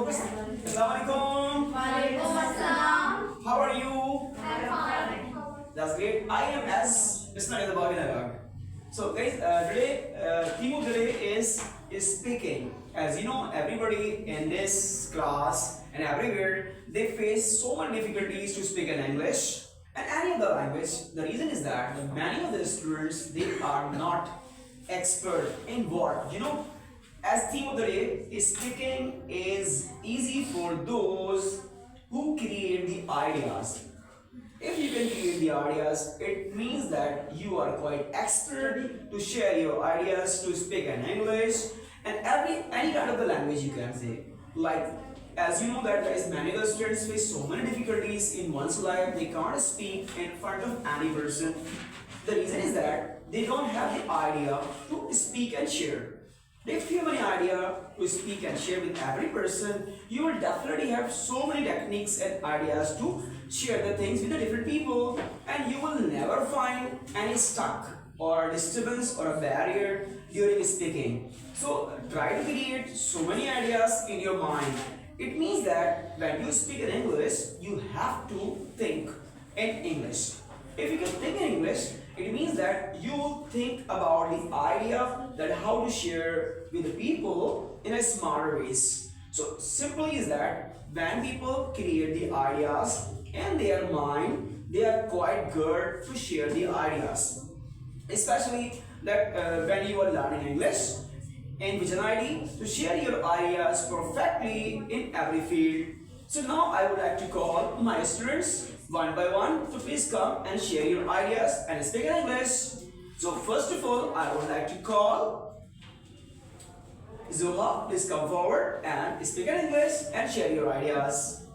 Assalamualaikum. Waalaikumsalam. How are you? I'm fine. That's great. I am S. Bismillah the Bhavinagag. So guys, today theme of the day is speaking. As you know, everybody in this class and everywhere they face so many difficulties to speak in English and any other language. The reason is that many of the students they are not expert in what as theme of the day is speaking is easy for those who create the ideas. If you can create the ideas, it means that you are quite expert to share your ideas, to speak in English and any kind of the language you can say. Like as you know that guys, many of the students face so many difficulties in one's life. They can't speak in front of any person. The reason is that they don't have the idea to speak and share. If you have any idea to speak and share with every person, you will definitely have so many techniques and ideas to share the things with the different people, and you will never find any stuck or disturbance or a barrier during speaking. So try to create so many ideas in your mind. It means that when you speak in English, you have to think in English. If you can think in English, it means that you think about the idea that how to share with the people in a smarter ways. So simply is that when people create the ideas in their mind, they are quite good to share the ideas. Especially that when you are learning English in Vision ID to share your ideas perfectly in every field. So now I would like to call my students one by one to please come and share your ideas and speak in English. So first of all, I would like to call Zoha. Please come forward and speak in English and share your ideas.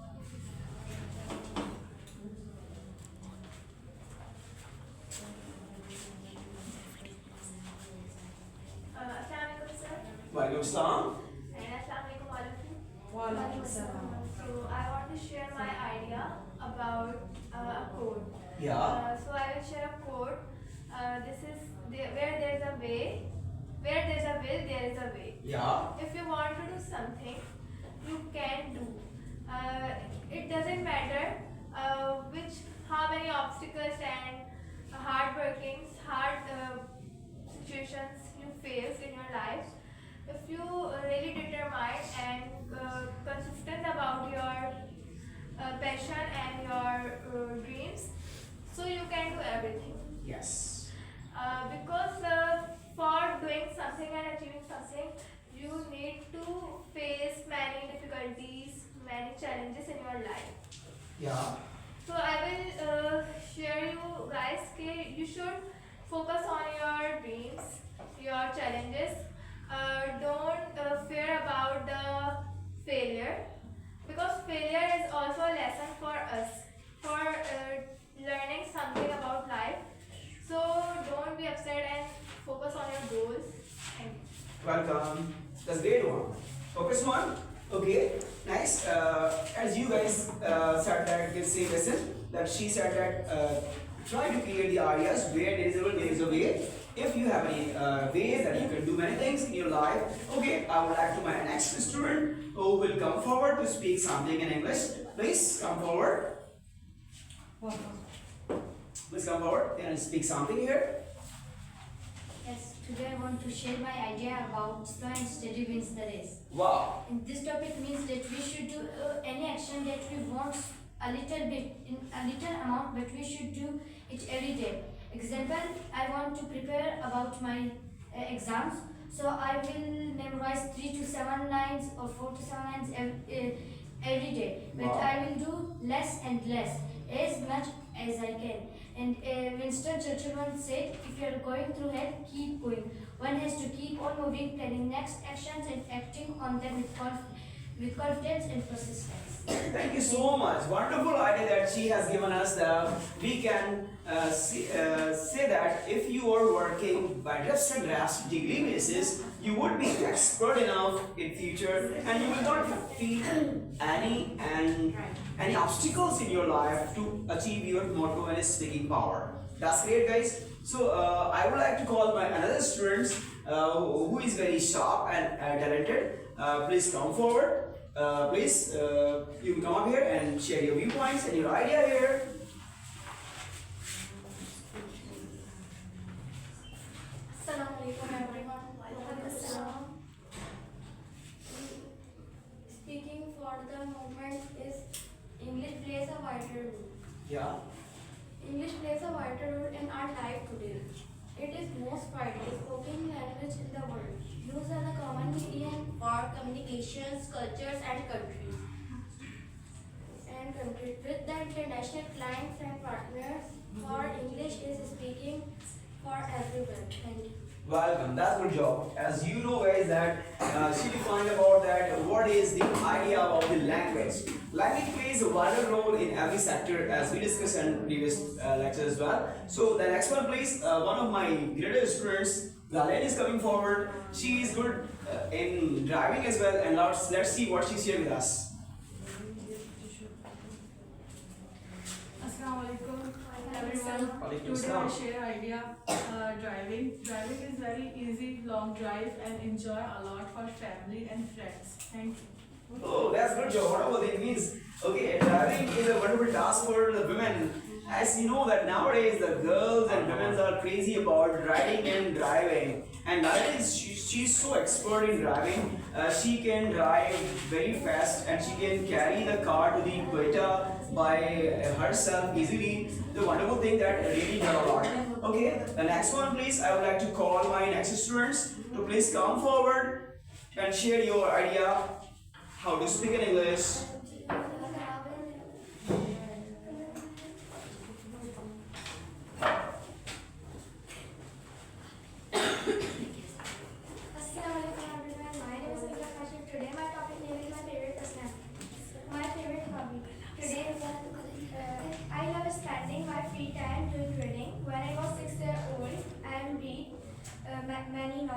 Assalamualaikum sir. Walaikum Assalam. And Assalamualaikum warahmatullahi. Waalaikumsalam. So I want to share my idea about a code. Yeah. So I will share a code. This is where there is a way. Where there is a will, there is a way. Yeah. If you want to do something, you can do. It doesn't matter how many obstacles and hard workings, hard situations you face in your life. If you really determined and consistent about your passion and your dreams, so you can do everything. Yes. Because for doing something and achieving something, you need to face many difficulties, many challenges in your life. Yeah. So I will share you guys that you should focus on your dreams, your challenges. Don't fear about the failure, because failure is also a lesson for us for learning something about life. So don't be upset and focus on your goals. Thank you. Welcome. That's great one. Focus one. Okay. Nice. As you guys said that this same lesson that she said that try to create the ideas where there is a will, there is a way. If you have any ways that you can do many things in your life, okay, I would like to my next student who will come forward to speak something in English. Please come forward. Please come forward and speak something here. Yes, today I want to share my idea about slow and steady wins the race. Wow. And this topic means that we should do any action that we want a little bit in a little amount, but we should do it every day. Example, I want to prepare about my exams, so I will memorize 3 to 7 lines or 4 to 7 lines every day. But Wow. I will do less and less, as much as I can. And Winston Churchill said, if you are going through hell, keep going. One has to keep on moving, planning next actions and acting on them with confidence and persistence. Thank you so much. Wonderful idea that she has given us. We can say that if you are working by drafts and drafts degree basis, you would be expert enough in future, and you will not feel any obstacles in your life to achieve your motto and speaking power. That's great, guys. So I would like to call my another students who is very sharp and talented. please come forward. Please, you come up here and share your viewpoints and your idea here. Assalamualaikum everyone. Welcome. Speaking for the movement is English plays a vital role. Yeah. English plays a vital role in our life today. It is most widely spoken language in the world, used as a common medium for communications, cultures, and countries. With the international clients and partners, for English is speaking for everyone. Thank you. Welcome. That's good job. As you know, guys, that she defined about that what is the idea of the language. Language plays a vital role in every sector, as we discussed in previous lectures as well. So the next one, please. One of my greatest students, Galen, is coming forward. She is good in driving as well, and let's see what she shared with us. Assalamualaikum everyone. Walaikum Today I assalam. share idea driving. Driving is very easy, long drive and enjoy a lot for family and friends. Thank you. Oh, that's good job. Whatever it means. Okay, driving is a wonderful task for the women. As you know that nowadays the girls and women are crazy about riding and driving. And nowadays she's so expert in driving. She can drive very fast and she can carry the car to the equator by herself easily. The wonderful thing that really her a lot. Okay, the next one, please. I would like to call my next students to please come forward and share your idea how to speak in English. Assalamualaikum everyone. My name is Mika Kashif. Today my topic name is my favorite personality. My favorite hobby. Today I love spending my free time doing reading. When I was 6 years old, I read many novels.